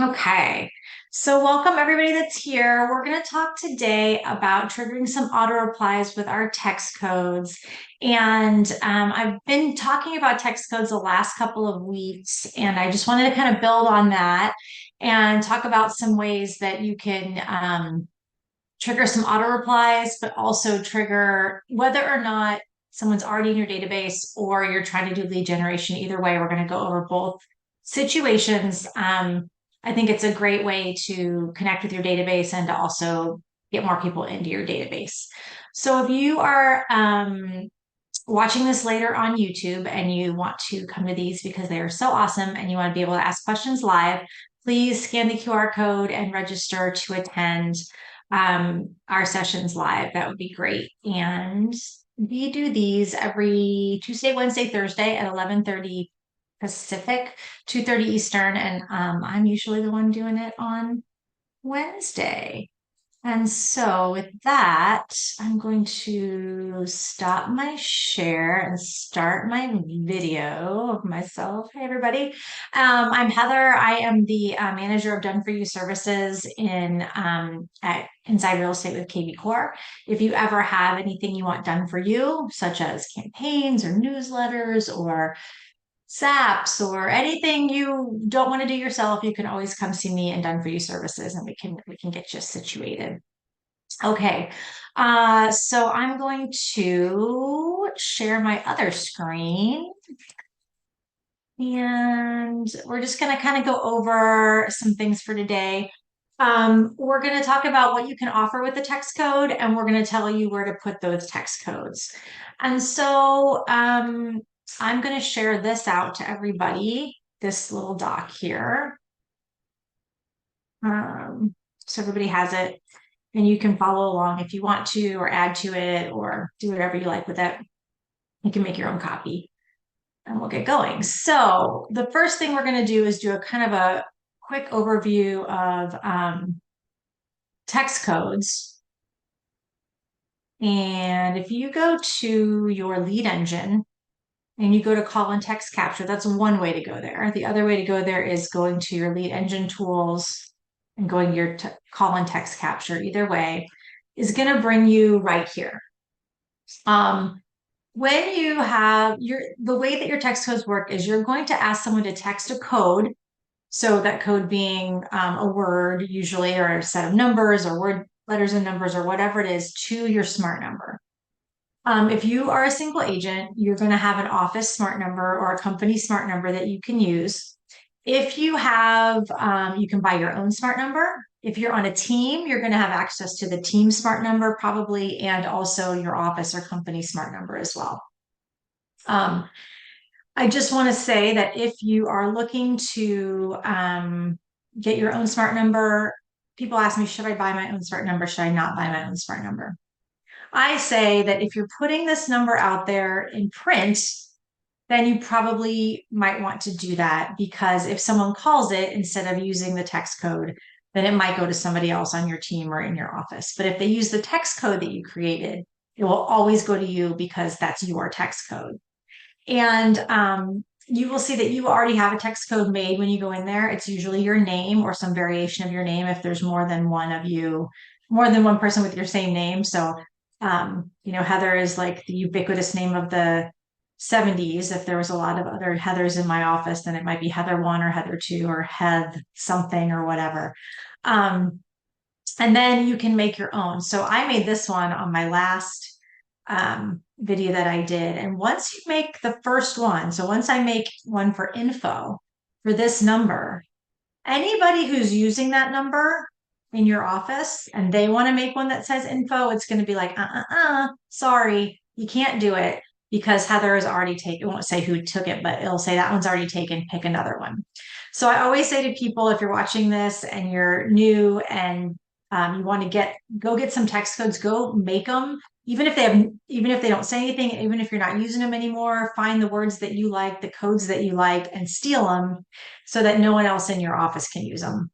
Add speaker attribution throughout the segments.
Speaker 1: Okay, so welcome everybody that's here. We're going to talk today about triggering some auto replies with our text codes. And I've been talking about text codes the last couple of weeks, and I just wanted to kind of build on that and talk about some ways that you can trigger some auto replies, but also trigger whether or not someone's already in your database or you're trying to do lead generation. Either way, we're going to go over both situations. I think it's a great way to connect with your database and to also get more people into your database. So if you are watching this later on YouTube and you want to come to these because they are so awesome and you want to be able to ask questions live, please scan the QR code and register to attend our sessions live. That would be great. And we do these every Tuesday, Wednesday, Thursday at 11:30 Pacific, 2:30 Eastern, and I'm usually the one doing it on Wednesday. And so with that, I'm going to stop my share and start my video of myself. Hey, everybody. I'm Heather. I am the manager of Done For You services at Inside Real Estate with kvCORE. If you ever have anything you want done for you, such as campaigns or newsletters or SAPs or anything you don't want to do yourself, you can always come see me in Done For You services and we can get you situated. Okay, so I'm going to share my other screen and we're just going to kind of go over some things for today. We're going to talk about what you can offer with the text code, and we're going to tell you where to put those text codes. And so I'm going to share this out to everybody, this little doc here. So everybody has it, and you can follow along if you want to, or add to it, or do whatever you like with it. You can make your own copy, and we'll get going. So the first thing we're going to do is do a kind of a quick overview of text codes. And if you go to your lead engine and you go to call and text capture, that's one way to go there. The other way to go there is going to your lead engine tools and going to your call and text capture. Either way is going to bring you right here. When you have the way that your text codes work is you're going to ask someone to text a code. So that code being a word usually, or a set of numbers or word letters and numbers or whatever it is, to your smart number. If you are a single agent, you're going to have an office smart number or a company smart number that you can use. If you have, you can buy your own smart number. If you're on a team, you're going to have access to the team smart number probably, and also your office or company smart number as well. I just want to say that if you are looking to get your own smart number, people ask me, should I buy my own smart number? Should I not buy my own smart number? I say that if you're putting this number out there in print, then you probably might want to do that, because if someone calls it instead of using the text code, then it might go to somebody else on your team or in your office. But if they use the text code that you created, it will always go to you because that's your text code. And you will see that you already have a text code made when you go in there. It's usually your name or some variation of your name if there's more than one of you, more than one person with your same name. So, Heather is like the ubiquitous name of the 70s. If there was a lot of other Heathers in my office, then it might be Heather 1 or Heather 2 or Heath something or whatever. And then you can make your own. So I made this one on my last video that I did. And once you make the first one, so once I make one for info for this number, anybody who's using that number in your office and they want to make one that says info, it's going to be like, sorry, you can't do it because Heather has already taken, it won't say who took it, but it'll say that one's already taken, pick another one. So I always say to people, if you're watching this and you're new and you want to go get some text codes, go make them. Even if they don't say anything, even if you're not using them anymore, find the words that you like, the codes that you like, and steal them so that no one else in your office can use them.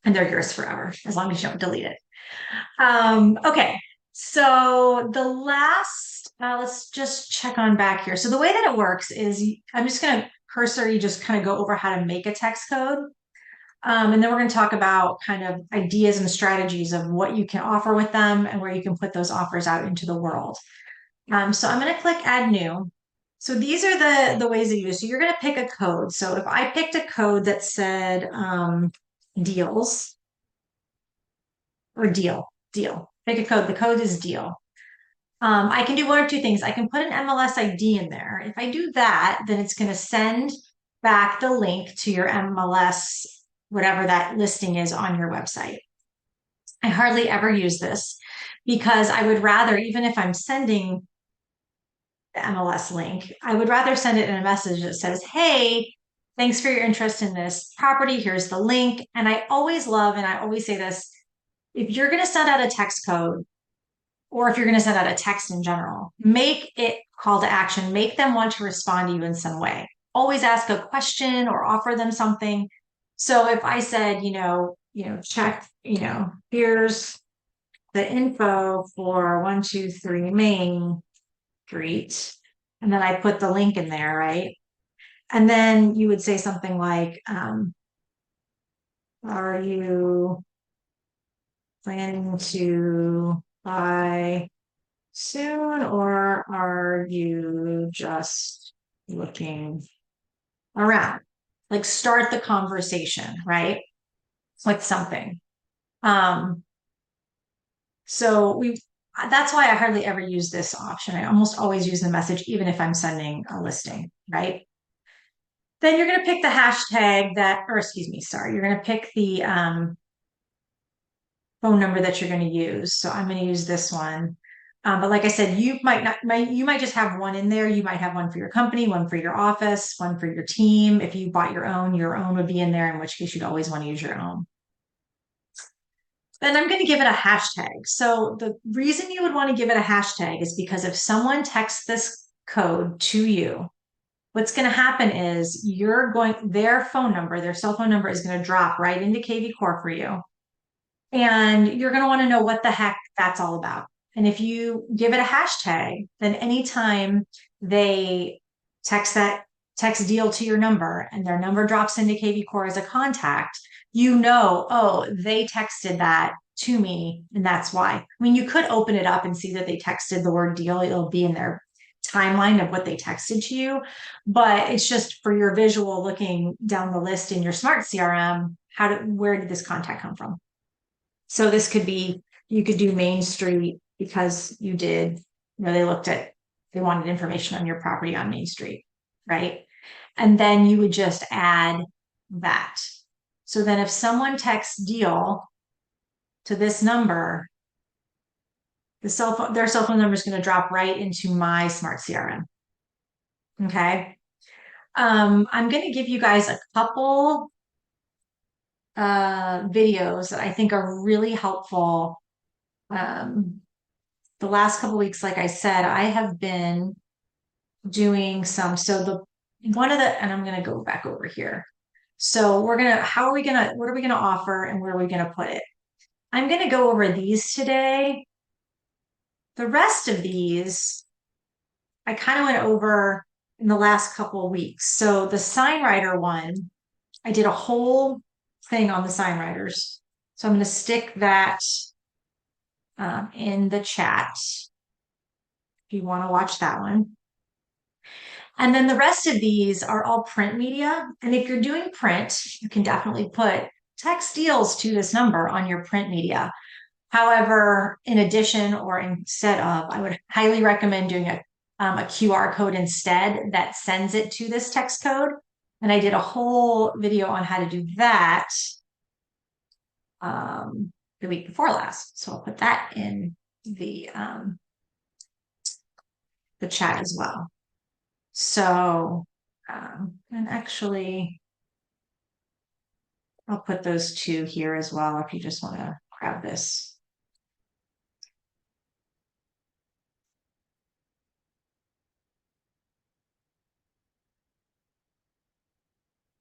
Speaker 1: And they're yours forever, as long as you don't delete it. Okay, so the last, let's just check on back here. So the way that it works is I'm just going to cursory just kind of go over how to make a text code. And then we're going to talk about kind of ideas and strategies of what you can offer with them and where you can put those offers out into the world. So I'm going to click add new. So these are the ways that you do it. So you're going to pick a code. So if I picked a code that said deals or deal, pick a code. The code is deal. I can do one or two things. I can put an MLS ID in there. If I do that, then it's going to send back the link to your MLS, whatever that listing is on your website. I hardly ever use this because I would rather, even if I'm sending the MLS link, I would rather send it in a message that says, hey, thanks for your interest in this property. Here's the link. And I always love, and I always say this, if you're going to send out a text code, or if you're going to send out a text in general, make it call to action, make them want to respond to you in some way. Always ask a question or offer them something. So if I said, check, here's the info for 123 Main Street, and then I put the link in there, right? And then you would say something like, are you planning to buy soon, or are you just looking around? Like start the conversation, right? With something. So that's why I hardly ever use this option. I almost always use the message, even if I'm sending a listing, right? Then you're going to pick the hashtag or excuse me, sorry, you're going to pick the phone number that you're going to use. So I'm going to use this one. But like I said, you might just have one in there. You might have one for your company, one for your office, one for your team. If you bought your own would be in there, in which case you'd always want to use your own. Then I'm going to give it a hashtag. So the reason you would want to give it a hashtag is because if someone texts this code to you, what's going to happen is their cell phone number is going to drop right into kvCORE for you. And you're going to want to know what the heck that's all about. And if you give it a hashtag, then anytime they text deal to your number and their number drops into kvCORE as a contact, oh, they texted that to me, and that's why. I mean, you could open it up and see that they texted the word deal. It'll be in their timeline of what they texted to you, but it's just for your visual looking down the list in your Smart CRM. Where did this contact come from? So this could be, you could do Main Street because they wanted information on your property on Main Street, right? And then you would just add that. So then if someone texts deal to this number, their cell phone number is going to drop right into my Smart CRM. Okay. I'm going to give you guys a couple videos that I think are really helpful. The last couple weeks, like I said, I have been doing some. And I'm going to go back over here. So what are we going to offer and where are we going to put it? I'm going to go over these today. The rest of these, I kind of went over in the last couple of weeks. So the sign writer one, I did a whole thing on the sign writers. So I'm going to stick that in the chat if you want to watch that one. And then the rest of these are all print media. And if you're doing print, you can definitely put text deals to this number on your print media. However, in addition or instead of, I would highly recommend doing a QR code instead that sends it to this text code. And I did a whole video on how to do that the week before last. So I'll put that in the chat as well. So, and actually, I'll put those two here as well if you just want to grab this.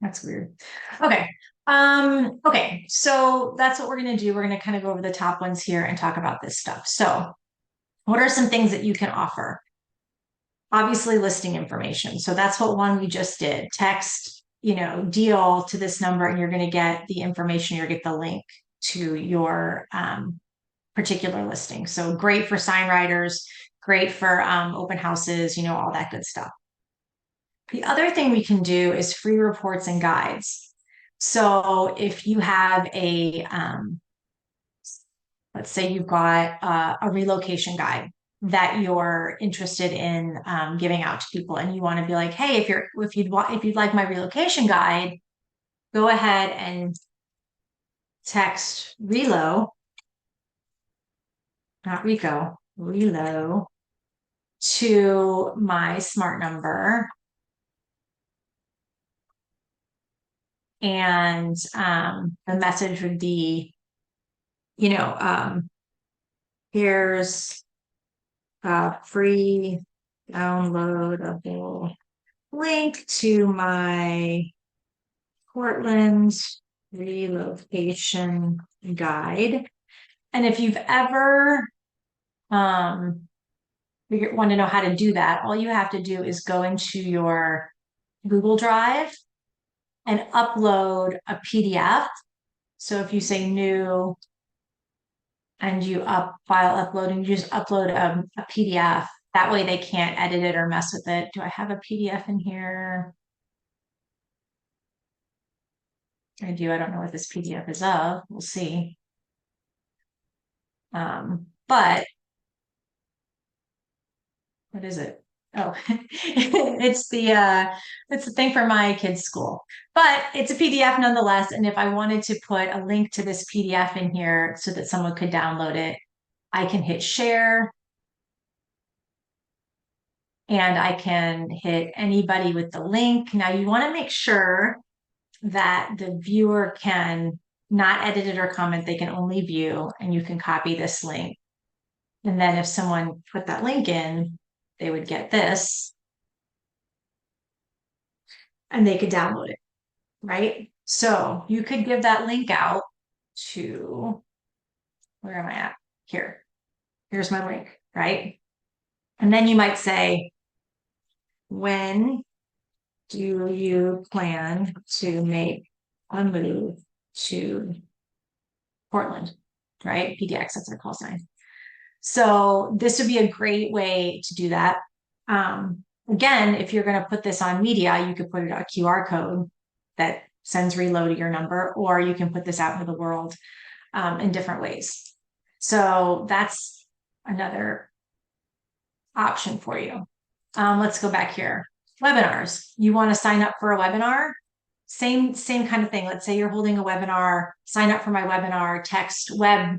Speaker 1: That's weird. Okay. Okay. So that's what we're going to do. We're going to kind of go over the top ones here and talk about this stuff. So what are some things that you can offer? Obviously listing information. So that's what one we just did. Text deal to this number, and you're going to get the information, you'll get the link to your particular listing. So great for sign writers, great for open houses, all that good stuff. The other thing we can do is free reports and guides. So if you have let's say you've got a relocation guide that you're interested in giving out to people, and you want to be like, hey, if you'd like my relocation guide, go ahead and text relo, not Rico, relo to my smart number. And the message would be, here's a free downloadable link to my Portland relocation guide. And if you've ever want to know how to do that, all you have to do is go into your Google Drive and upload a PDF. So if you say new and you file uploading, you just upload a PDF. That way they can't edit it or mess with it. Do I have a PDF in here? I do. I don't know what this PDF is of. We'll see. But what is it? Oh, it's the thing for my kids' school, but it's a PDF nonetheless. And if I wanted to put a link to this PDF in here so that someone could download it, I can hit share, and I can hit anybody with the link. Now you want to make sure that the viewer can not edit it or comment, they can only view, and you can copy this link. And then if someone put that link in, they would get this and they could download it, right? So you could give that link out to, where am I at? Here. Here's my link, right? And then you might say, when do you plan to make a move to Portland, right? PDX, that's our call sign. So this would be a great way to do that. Again, if you're going to put this on media, you could put a QR code that sends reload to your number, or you can put this out into the world in different ways. So that's another option for you. Let's go back here. Webinars. You want to sign up for a webinar? Same kind of thing. Let's say you're holding a webinar, sign up for my webinar, text web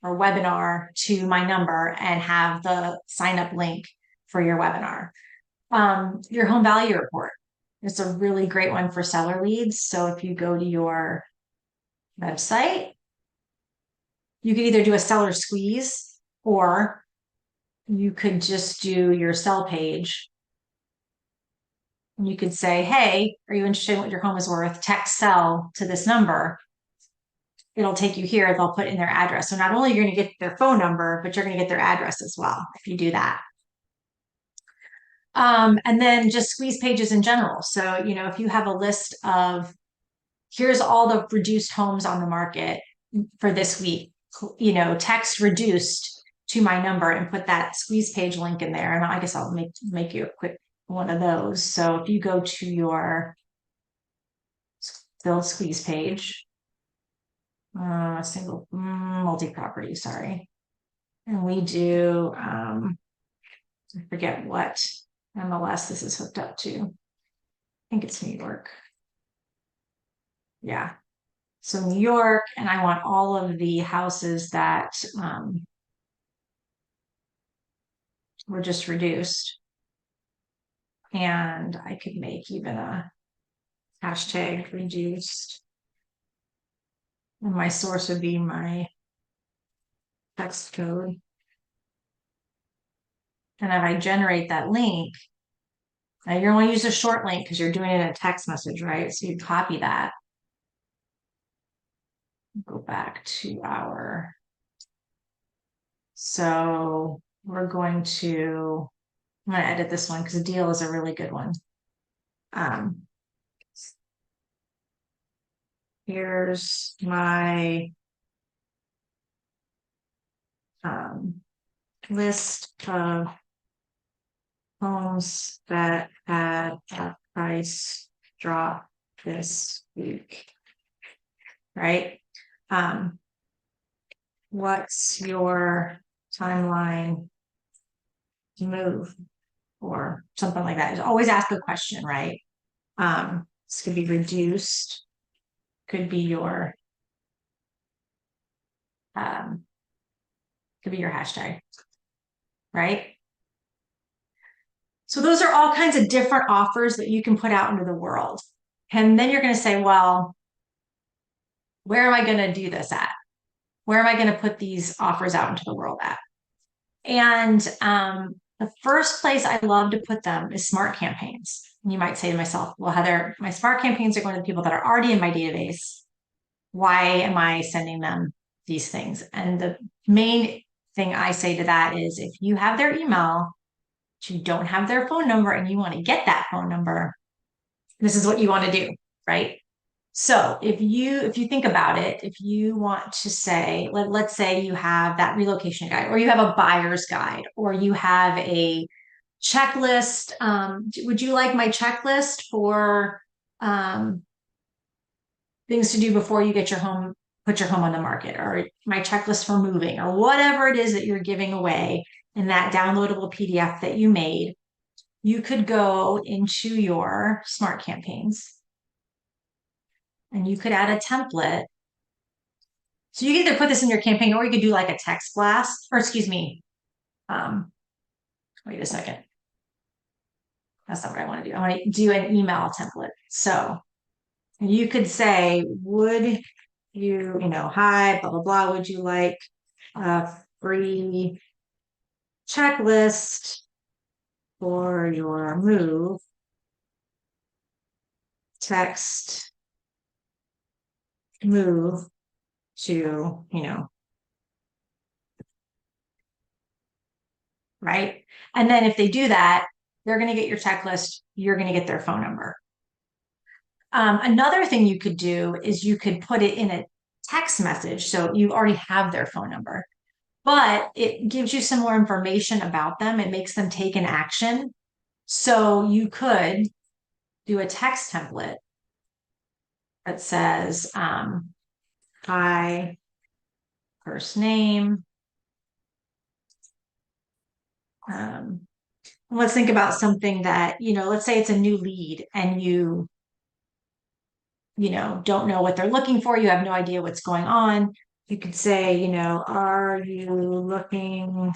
Speaker 1: or webinar to my number and have the sign up link for your webinar. Your home value report. It's a really great one for seller leads. So if you go to your website, you could either do a seller squeeze, or you could just do your sell page. And you could say, hey, are you interested in what your home is worth? Text sell to this number. It'll take you here. They'll put in their address. So not only you're going to get their phone number, but you're going to get their address as well if you do that. And then just squeeze pages in general. So, if you have a list of, here's all the reduced homes on the market for this week, text reduced to my number and put that squeeze page link in there. And I guess I'll make you a quick one of those. So if you go to your build squeeze page, single multi-property, sorry. And we do, I forget what MLS this is hooked up to. I think it's New York. Yeah. So New York, and I want all of the houses that were just reduced. And I could make even a hashtag reduced. And my source would be my text code. And if I generate that link, now you're going to use a short link because you're doing it in a text message, right? So you copy that. Go back to so we're going to, I'm going to edit this one because the deal is a really good one. here's my list of homes that had a price drop this week, right? What's your timeline to move, or something like that? Always ask a question, right? This could be reduced, could be your hashtag, right? So those are all kinds of different offers that you can put out into the world. And then you're going to say, well, where am I going to do this at? Where am I going to put these offers out into the world at? And the first place I love to put them is smart campaigns. And you might say to myself, well, Heather, my smart campaigns are going to the people that are already in my database. Why am I sending them these things? And the main thing I say to that is if you have their email, but you don't have their phone number and you want to get that phone number, this is what you want to do, right? So if you think about it, if you want to say, let's say you have that relocation guide, or you have a buyer's guide, or you have a checklist. Would you like my checklist for things to do before you get your home, put your home on the market, or my checklist for moving, or whatever it is that you're giving away in that downloadable PDF that you made? You could go into your smart campaigns and you could add a template. So you can either put this in your campaign or you could do like a text blast, or excuse me, um, wait a second. That's not what I want to do. I want to do an email template. So you could say, would hi, blah, blah, blah, would you like a free checklist for your move? Text move to, right? And then if they do that, they're going to get your checklist, you're going to get their phone number. Another thing you could do is you could put it in a text message. So you already have their phone number, but it gives you some more information about them. It makes them take an action. So you could do a text template that says, hi, first name. Let's think about something that, let's say it's a new lead and don't know what they're looking for. You have no idea what's going on. You could say, are you looking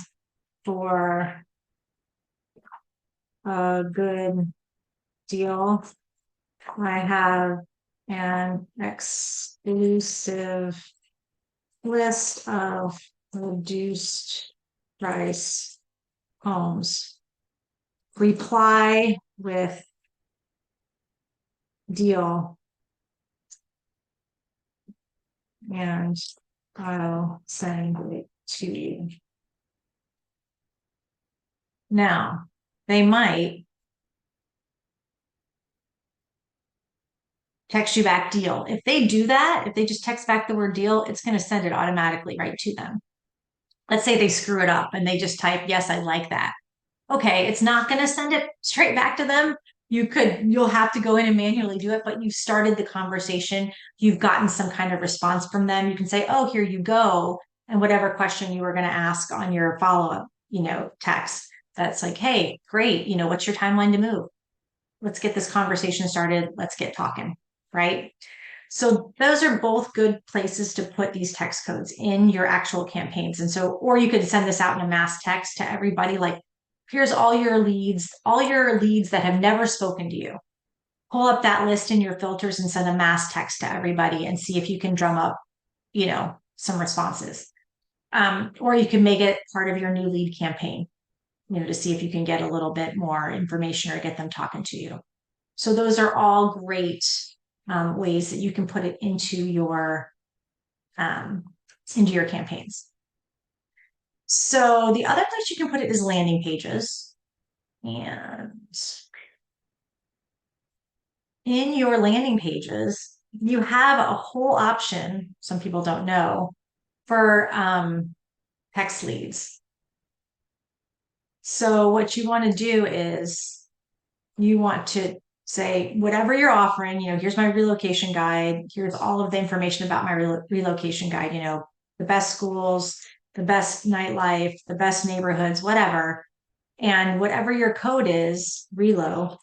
Speaker 1: for a good deal? I have an exclusive list of reduced price homes. Reply with deal and I'll send it to you. Now, they might text you back deal. If they do that, if they just text back the word deal, it's going to send it automatically right to them. Let's say they screw it up and they just type, yes, I like that. Okay, it's not going to send it straight back to them. You'll have to go in and manually do it, but you've started the conversation. You've gotten some kind of response from them. You can say, oh, here you go. And whatever question you were going to ask on your follow-up, text, that's like, hey, great. What's your timeline to move? Let's get this conversation started. Let's get talking, right? So those are both good places to put these text codes in your actual campaigns. And so, or you could send this out in a mass text to everybody, like, here's all your leads that have never spoken to you. Pull up that list in your filters and send a mass text to everybody and see if you can drum up, some responses. Or you can make it part of your new lead campaign, to see if you can get a little bit more information or get them talking to you. So those are all great ways that you can put it into your campaigns. So the other place you can put it is landing pages. And in your landing pages, you have a whole option, some people don't know, for text leads. So what you want to do is you want to say whatever you're offering, here's my relocation guide, here's all of the information about my relocation guide, the best schools, the best nightlife, the best neighborhoods, whatever. And whatever your code is, relo.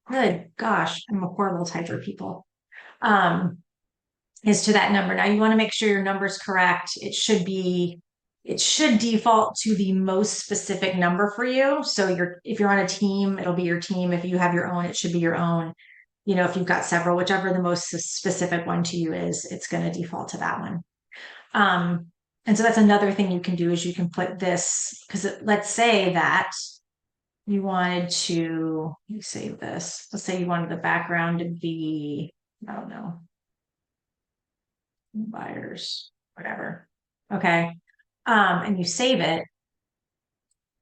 Speaker 1: Good gosh, I'm a horrible typer, people. Um, is to that number. Now you want to make sure your number is correct. It should default to the most specific number for you. So if you're on a team, it'll be your team. If you have your own, it should be your own. If you've got several, whichever the most specific one to you is, it's going to default to that one. And so that's another thing you can do is you can put this, because let's say that you wanted to, let me save this. Let's say you wanted the background to be, I don't know, buyers, whatever. Okay. And you save it,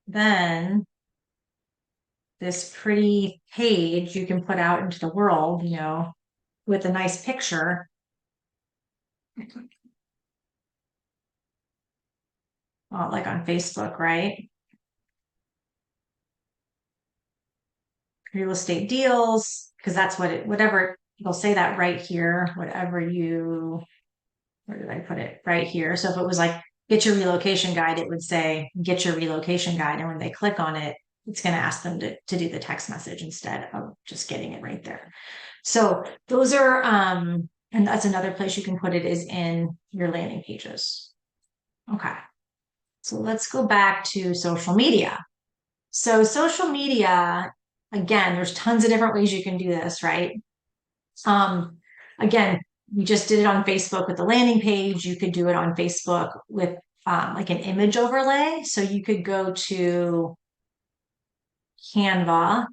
Speaker 1: then this pretty page you can put out into the world, with a nice picture. Like on Facebook, right? Real estate deals, because that's whatever, it'll say that right here, where did I put it? Right here. So if it was like, get your relocation guide, it would say, get your relocation guide. And when they click on it, it's going to ask them to do the text message instead of just getting it right there. So those are, and that's another place you can put it is in your landing pages. Okay. So let's go back to social media. So social media, again, there's tons of different ways you can do this, right? Again, we just did it on Facebook with the landing page. You could do it on Facebook with like an image overlay. So you could go to Canva.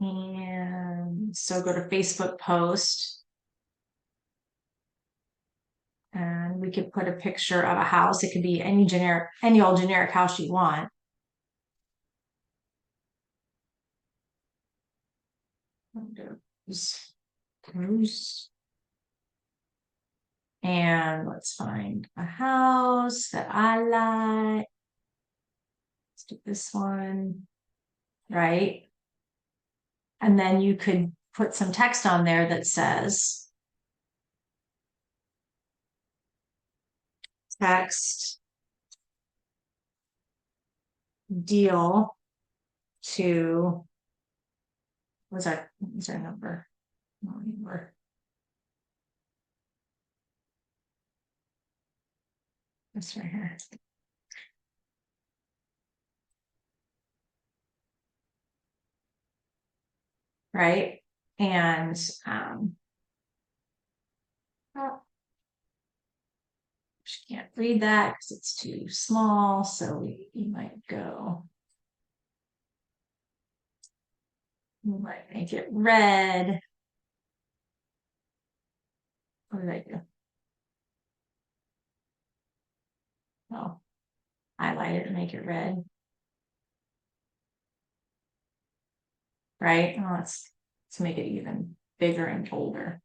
Speaker 1: And so go to Facebook post. And we could put a picture of a house. It could be any old generic house you want. And let's find a house that I like. Let's do this one, right? And then you could put some text on there that says, text deal to, what's our number? This right here. Right? And oh, she can't read that because it's too small. So you might make it red. What did I do? Oh, highlight it and make it red. Right? Oh, let's make it even bigger and bolder.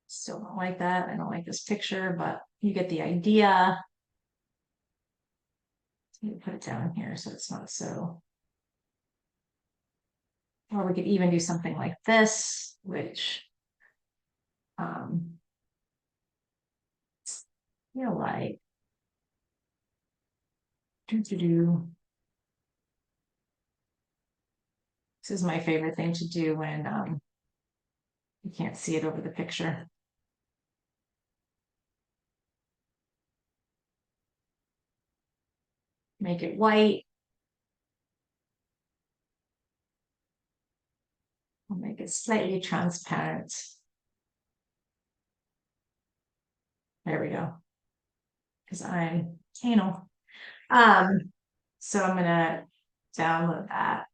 Speaker 1: Still don't like that. I don't like this picture, but you get the idea. You put it down here so it's not so. Or we could even do something like this, which feel like do. This is my favorite thing to do when you can't see it over the picture. Make it white. I'll make it slightly transparent. There we go. Because I'm anal. So I'm gonna download that.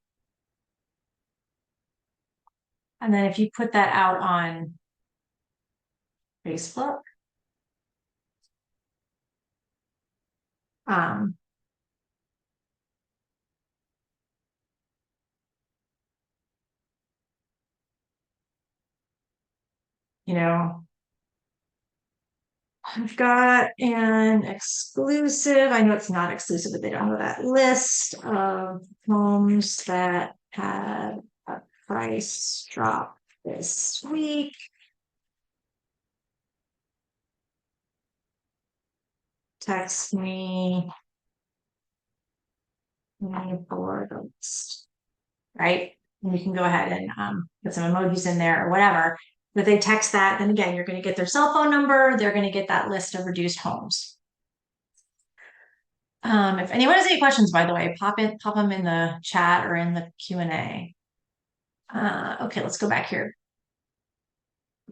Speaker 1: And then if you put that out on Facebook, um, you know, I've got an exclusive. I know it's not exclusive, but they don't know that list of homes that had a price drop this week. Text me for the list, right? And you can go ahead and put some emojis in there or whatever. But they text that, then again, you're going to get their cell phone number. They're going to get that list of reduced homes. If anyone has any questions, by the way, pop them in the chat or in the Q&A. Okay, let's go back here.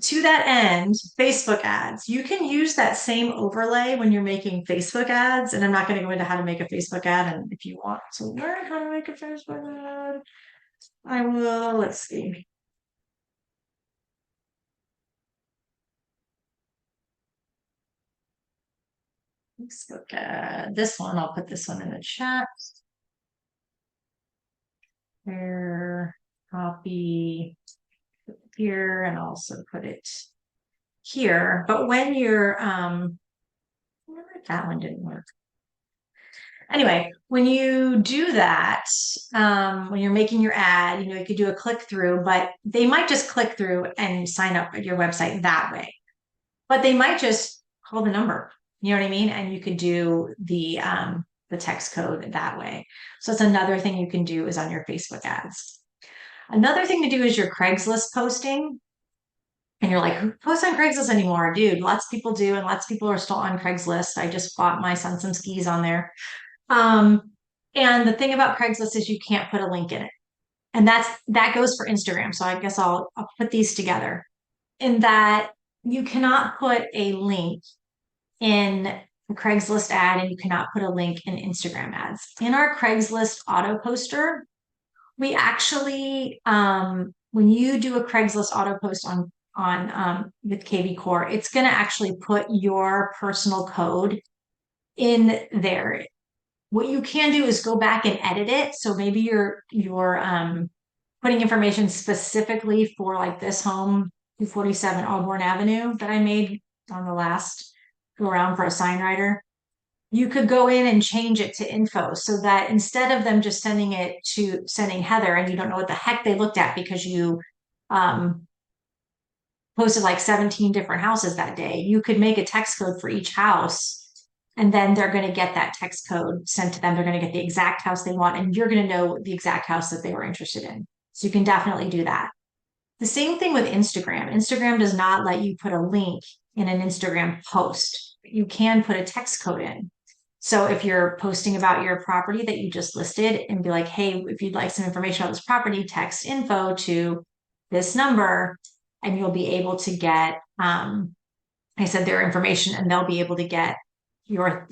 Speaker 1: To that end, Facebook ads. You can use that same overlay when you're making Facebook ads. And I'm not going to go into how to make a Facebook ad. And if you want to learn how to make a Facebook ad, I will. Let's see. Facebook ad. This one, I'll put this one in the chat. Here, copy here, and also put it here. But when you're, that one didn't work. Anyway, when you do that, when you're making your ad, you could do a click through, but they might just click through and sign up at your website that way. But they might just call the number, you know what I mean? And you could do the text code that way. So that's another thing you can do is on your Facebook ads. Another thing to do is your Craigslist posting. And you're like, who posts on Craigslist anymore? Dude, lots of people do, and lots of people are still on Craigslist. I just bought my son some skis on there. And the thing about Craigslist is you can't put a link in it. And that goes for Instagram. So I guess I'll put these together in that you cannot put a link in a Craigslist ad and you cannot put a link in Instagram ads. In our Craigslist auto poster, we actually when you do a Craigslist auto post on with kvCORE, it's going to actually put your personal code in there. What you can do is go back and edit it. So maybe you're putting information specifically for like this home, 247 Auburn Avenue that I made on the last go around for a sign writer. You could go in and change it to info so that instead of them just sending Heather and you don't know what the heck they looked at because you posted like 17 different houses that day, you could make a text code for each house. And then they're going to get that text code sent to them. They're going to get the exact house they want, and you're going to know the exact house that they were interested in. So you can definitely do that. The same thing with Instagram. Instagram does not let you put a link in an Instagram post. You can put a text code in. So if you're posting about your property that you just listed and be like, hey, if you'd like some information about this property, text info to this number, and you'll be able to get, I said their information, and they'll be able to get your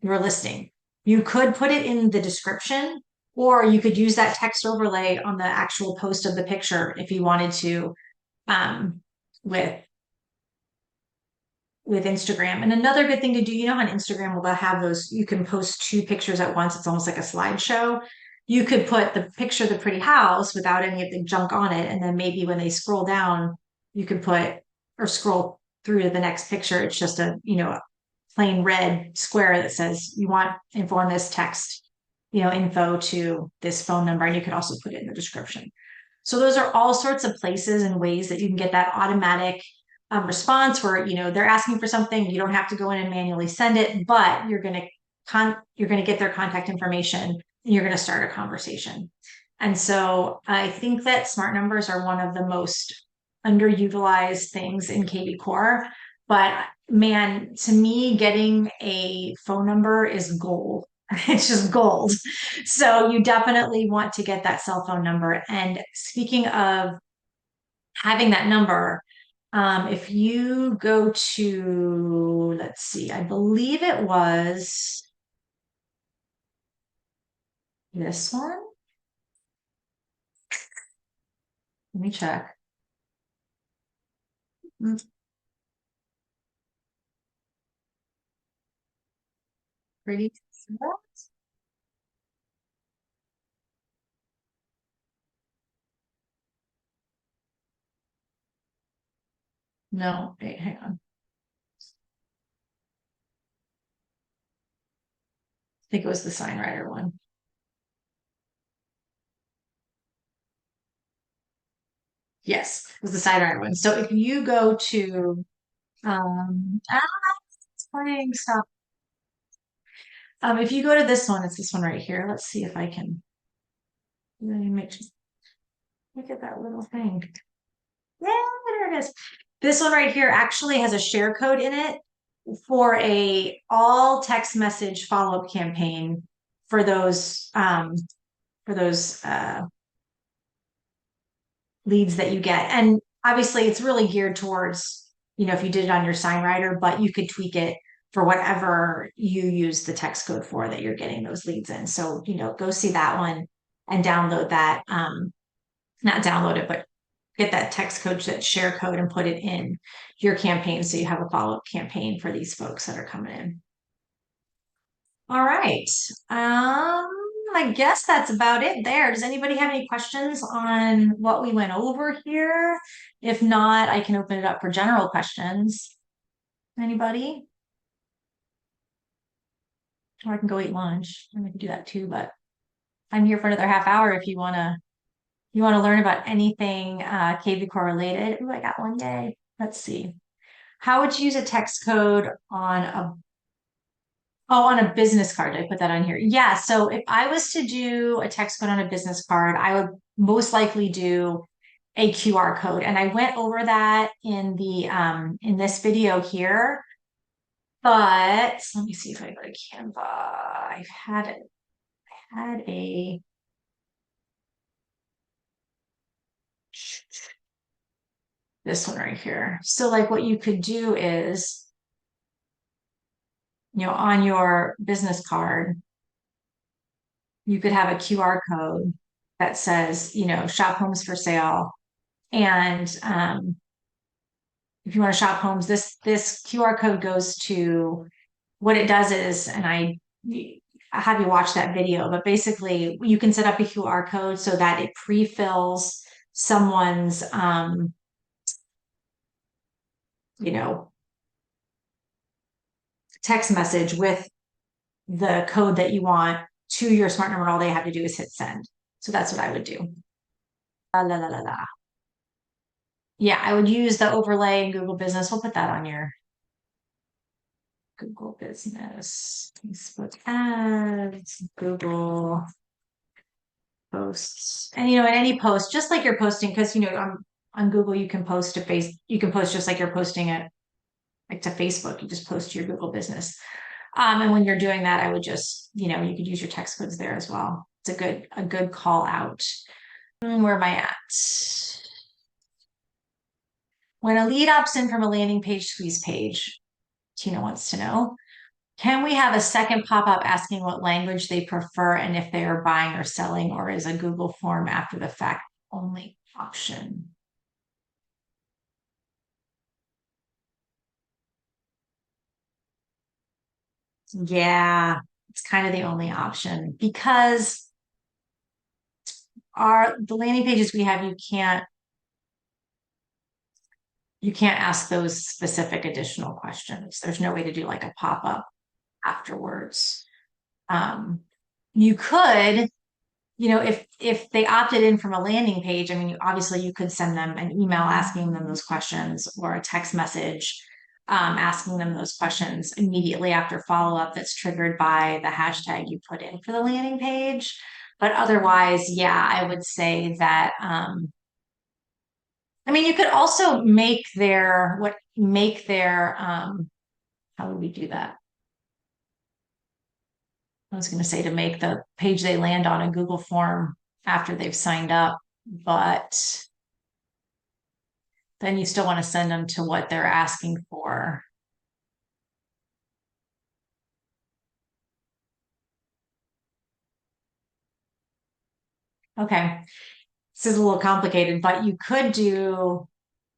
Speaker 1: listing. You could put it in the description, or you could use that text overlay on the actual post of the picture if you wanted to, with Instagram. And another good thing to do, on Instagram, they'll have those, you can post two pictures at once. It's almost like a slideshow. You could put the picture of the pretty house without any of the junk on it. And then maybe when they scroll down, you can put or scroll through to the next picture. It's just a, plain red square that says you want info on this, text, info to this phone number. And you could also put it in the description. So those are all sorts of places and ways that you can get that automatic response where they're asking for something. You don't have to go in and manually send it, but you're going to get their contact information and you're going to start a conversation. And so I think that smart numbers are one of the most underutilized things in kvCORE. But man, to me, getting a phone number is gold. It's just gold. So you definitely want to get that cell phone number. And speaking of having that number, If you go to, let's see, I believe it was this one. Let me check. Mm, Pretty. No, wait, hang on. I think it was the sign writer one. Yes, it was the sign writer one. So if you go to it's playing stop. If you go to this one, it's this one right here. Let's see if I can let me make look at that little thing. Yeah, there it is. This one right here actually has a share code in it for a all text message follow-up campaign for those leads that you get. And obviously it's really geared towards, if you did it on your sign writer, but you could tweak it for whatever you use the text code for that you're getting those leads in. So, go see that one and download that. Not download it, but get that text code, that share code, and put it in your campaign so you have a follow-up campaign for these folks that are coming in. All right. I guess that's about it there. Does anybody have any questions on what we went over here? If not, I can open it up for general questions. Anybody? Or I can go eat lunch. I can do that too, but I'm here for another half hour if you want to learn about anything kvCORE related. Ooh, I got one day. Let's see. How would you use a text code on a on a business card? I put that on here. Yeah. So if I was to do a text code on a business card, I would most likely do a QR code. And I went over that in this video here. But let me see if I go to Canva. I had a this one right here. So like what you could do is, on your business card, you could have a QR code that says, shop homes for sale. And if you want to shop homes, this QR code goes to what it does is, and I have you watch that video, but basically you can set up a QR code so that it pre-fills someone's you know, text message with the code that you want to your smart number. All they have to do is hit send. So that's what I would do. La, la, la, la. Yeah, I would use the overlay in Google Business. We'll put that on your Google Business, Facebook ads, Google posts. And in any post, just like you're posting, because on Google you can post you can post just like you're posting it like to Facebook. You just post to your Google Business. And when you're doing that, I would just, you could use your text codes there as well. It's a good call out. Where am I at? When a lead opts in from a landing page to squeeze page, Tina wants to know, can we have a second pop-up asking what language they prefer and if they are buying or selling, or is a Google form after the fact only option? Yeah, it's kind of the only option because the landing pages we have, you can't ask those specific additional questions. There's no way to do like a pop-up afterwards. Um, you could, if they opted in from a landing page, I mean, obviously you could send them an email asking them those questions or a text message asking them those questions immediately after follow-up that's triggered by the hashtag you put in for the landing page. But otherwise, yeah, I would say that I mean, you could also how would we do that? I was going to say to make the page they land on a Google form after they've signed up, but then you still want to send them to what they're asking for. Okay. This is a little complicated, but you could do,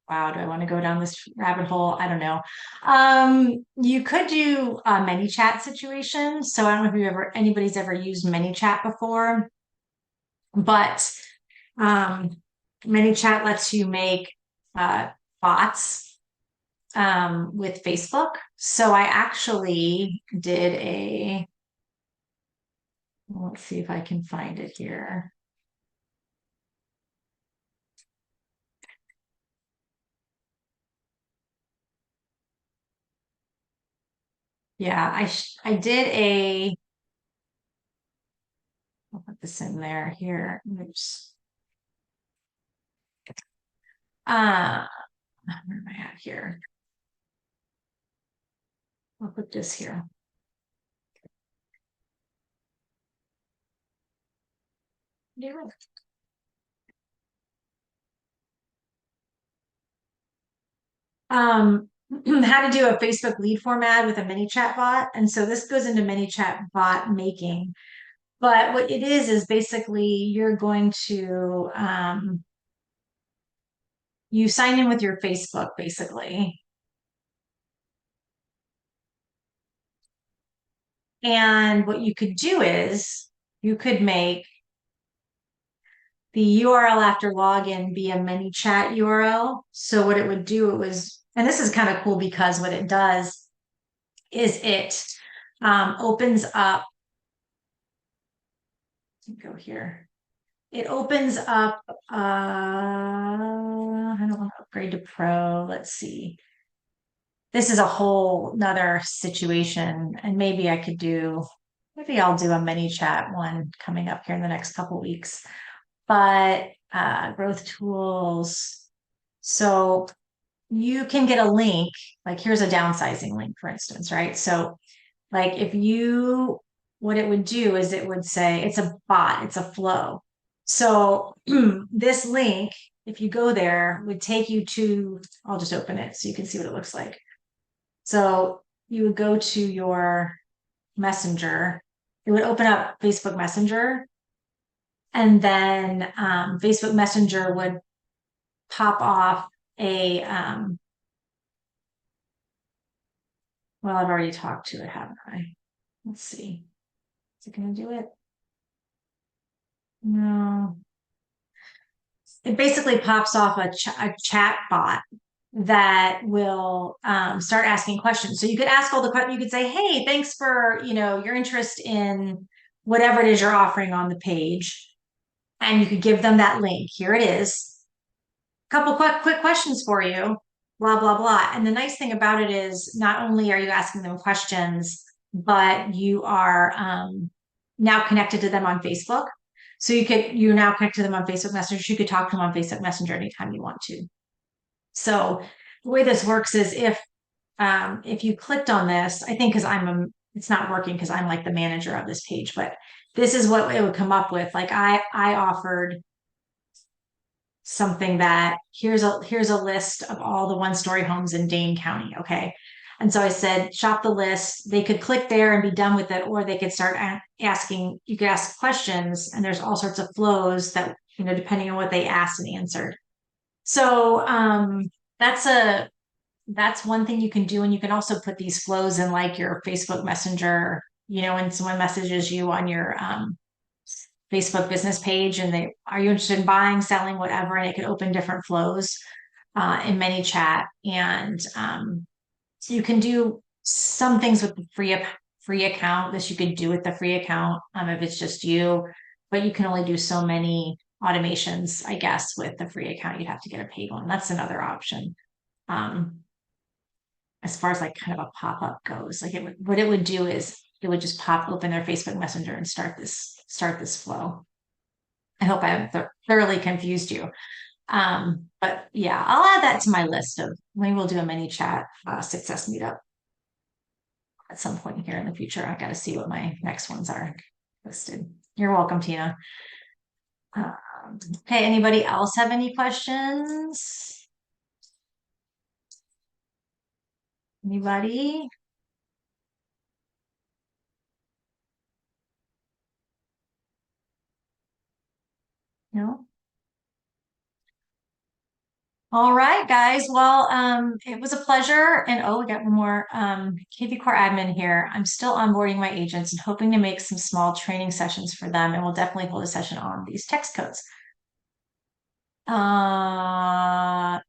Speaker 1: wow, do I want to go down this rabbit hole? I don't know. You could do a ManyChat situation. So I don't know if anybody's ever used ManyChat before, but um, ManyChat lets you make bots with Facebook. So I actually did let's see if I can find it here. Yeah, I did I'll put this in there here. Oops. Where am I at here? I'll put this here. Um, how to do a Facebook lead form ad with a mini chat bot. And so this goes into mini chat bot making. But what it is basically you're going to you sign in with your Facebook basically. And what you could do is you could make the URL after login be a mini chat URL. So what it would do, and this is kind of cool because what it does is it opens up, go here. It opens up, I don't want to upgrade to pro. Let's see. This is a whole nother situation. And maybe I'll do a mini chat one coming up here in the next couple weeks. But growth tools. So you can get a link, like here's a downsizing link, for instance, right? So like what it would do is it would say it's a bot, it's a flow. So this link, if you go there, would take you to, I'll just open it so you can see what it looks like. So you would go to your messenger, it would open up Facebook Messenger, and then Facebook Messenger would pop off well, I've already talked to it, haven't I? Let's see. Is it going to do it? No. It basically pops off a chat bot that will start asking questions. So you could ask all the questions. You could say, "Hey, thanks for your interest in whatever it is you're offering on the page," and you could give them that link. Here it is. A couple quick questions for you. Blah blah blah. And the nice thing about it is, not only are you asking them questions, but you are now connected to them on Facebook. So you're now connected to them on Facebook Messenger. You could talk to them on Facebook Messenger anytime you want to. So the way this works is if you clicked on this, I think because it's not working because I'm like the manager of this page, but this is what it would come up with. Like I offered something that here's a list of all the one-story homes in Dane County. Okay. And so I said, shop the list. They could click there and be done with it, or they could start asking, you could ask questions, and there's all sorts of flows that, depending on what they asked and answered. So that's one thing you can do. And you can also put these flows in like your Facebook Messenger, when someone messages you on your Facebook business page and are you interested in buying, selling, whatever, and it can open different flows in ManyChat. And you can do some things with the free account. This you could do with the free account if it's just you, but you can only do so many automations, I guess, with the free account. You'd have to get a paid one. That's another option. As far as like kind of a pop-up goes, like what it would do is it would just pop open their Facebook Messenger and start this flow. I hope I haven't thoroughly confused you. But yeah, I'll add that to my list of maybe we'll do a mini chat success meetup at some point here in the future. I got to see what my next ones are listed. You're welcome, Tina. Okay, anybody else have any questions? Anybody? No? All right, guys. Well, it was a pleasure. And oh, we got one more kvCORE admin here. I'm still onboarding my agents and hoping to make some small training sessions for them, and we'll definitely hold a session on these text codes. Uh,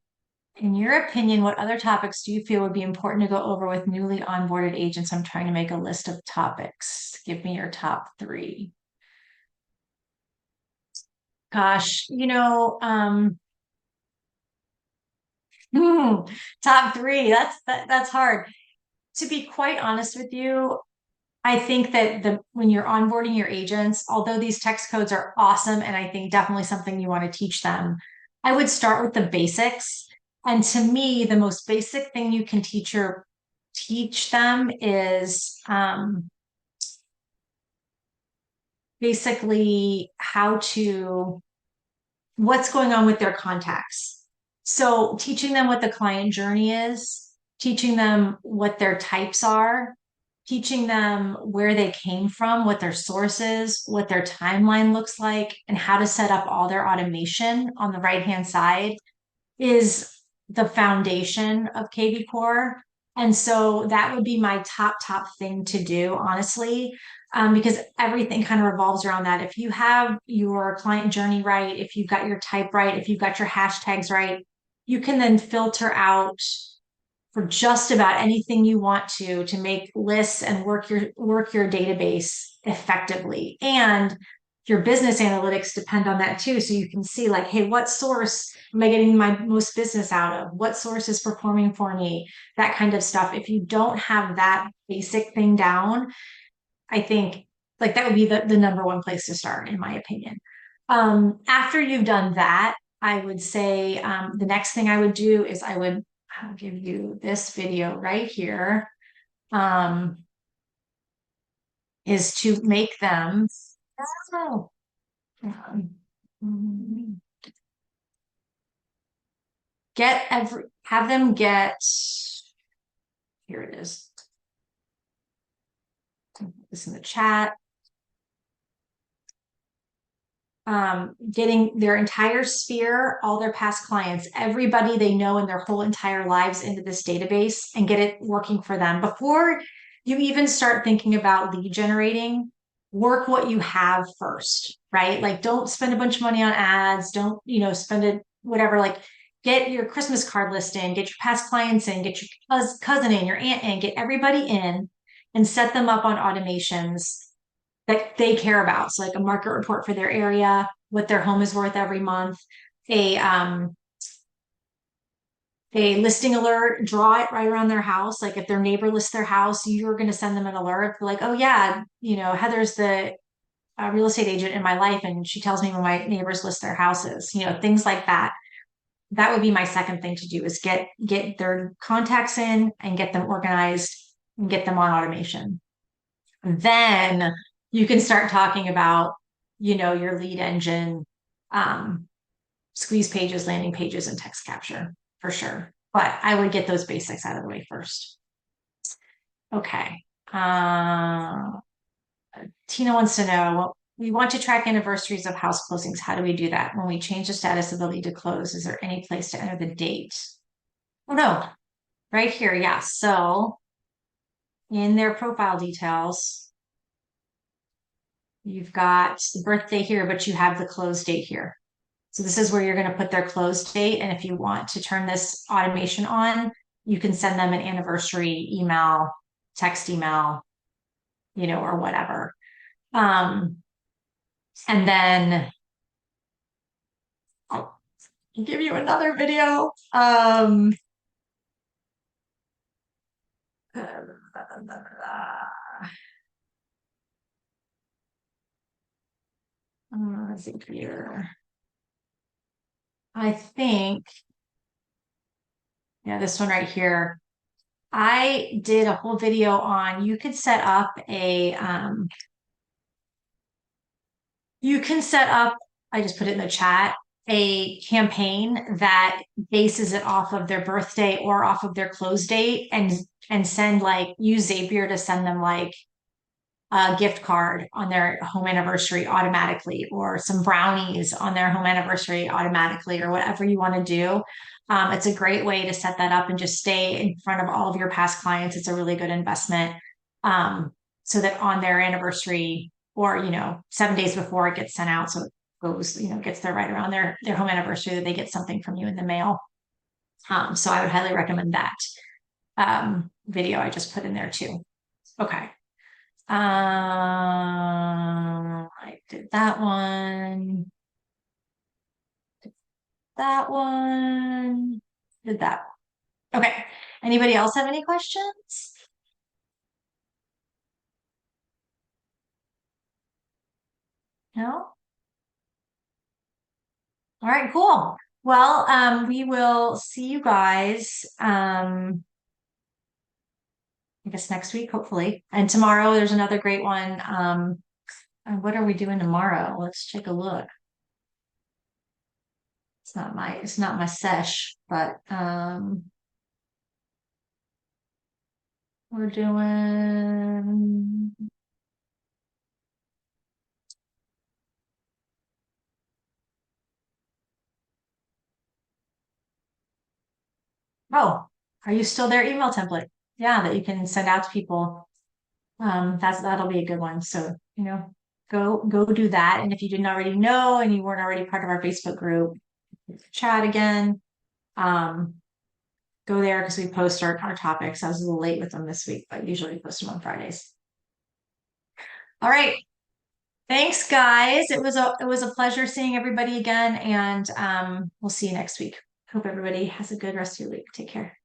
Speaker 1: in your opinion, what other topics do you feel would be important to go over with newly onboarded agents? I'm trying to make a list of topics. Give me your top three. Gosh, top three. That's hard. To be quite honest with you, I think that the when you're onboarding your agents, although these text codes are awesome and I think definitely something you want to teach them, I would start with the basics. And to me, the most basic thing you can teach them is basically what's going on with their contacts. So teaching them what the client journey is, teaching them what their types are, teaching them where they came from, what their source is, what their timeline looks like, and how to set up all their automation on the right-hand side is the foundation of kvCORE. And so that would be my top thing to do, honestly, because everything kind of revolves around that. If you have your client journey right, if you've got your type right, if you've got your hashtags right, you can then filter out for just about anything you want to make lists and work your database effectively. And your business analytics depend on that too. So you can see like, hey, what source am I getting my most business out of? What source is performing for me? That kind of stuff. If you don't have that basic thing down, I think like that would be the number one place to start, in my opinion. After you've done that, I would say the next thing I would do is I'll give you this video right here, is to make them oh, have them get, here it is, put this in the chat, getting their entire sphere, all their past clients, everybody they know in their whole entire lives into this database and get it working for them. Before you even start thinking about lead generating, work what you have first, right? Like don't spend a bunch of money on ads. Don't, spend it, whatever, like get your Christmas card list in, get your past clients in, get your cousin in, your aunt in, get everybody in and set them up on automations that they care about. So like a market report for their area, what their home is worth every month, a um a listing alert, draw it right around their house. Like if their neighbor lists their house, you're going to send them an alert. Like, oh yeah, Heather's the real estate agent in my life, and she tells me when my neighbors list their houses. Things like that. That would be my second thing to do is get their contacts in and get them organized and get them on automation. Then you can start talking about, your lead engine, um, squeeze pages, landing pages, and text capture for sure. But I would get those basics out of the way first. Okay. Tina wants to know, well, we want to track anniversaries of house closings. How do we do that? When we change the status ability to close, is there any place to enter the date? Oh no, right here. Yeah. So in their profile details, you've got the birthday here, but you have the close date here. So this is where you're going to put their close date. And if you want to turn this automation on, you can send them an anniversary email, text email, or whatever. And then I'll give you another video. Let's see here. I think, yeah, this one right here. I did a whole video on you could set up you can set up, I just put it in the chat, a campaign that bases it off of their birthday or off of their close date, and send like use Zapier to send them like a gift card on their home anniversary automatically, or some brownies on their home anniversary automatically, or whatever you want to do. It's a great way to set that up and just stay in front of all of your past clients. It's a really good investment. So that on their anniversary, or 7 days before it gets sent out, so it goes, gets there right around their home anniversary, that they get something from you in the mail. So I would highly recommend that video I just put in there too. Okay. I did that one, that one, did that one. Okay. Anybody else have any questions? No? All right, cool. Well, we will see you guys, I guess next week, hopefully. And tomorrow there's another great one. What are we doing tomorrow? Let's take a look. It's not my sesh, but we're doing, oh, are you still there? Email template. Yeah, that you can send out to people. That'll be a good one. So, go do that. And if you didn't already know and you weren't already part of our Facebook group, chat again. Go there because we post our topics. I was a little late with them this week, but usually we post them on Fridays. All right. Thanks, guys. It was a pleasure seeing everybody again, and we'll see you next week. Hope everybody has a good rest of your week. Take care.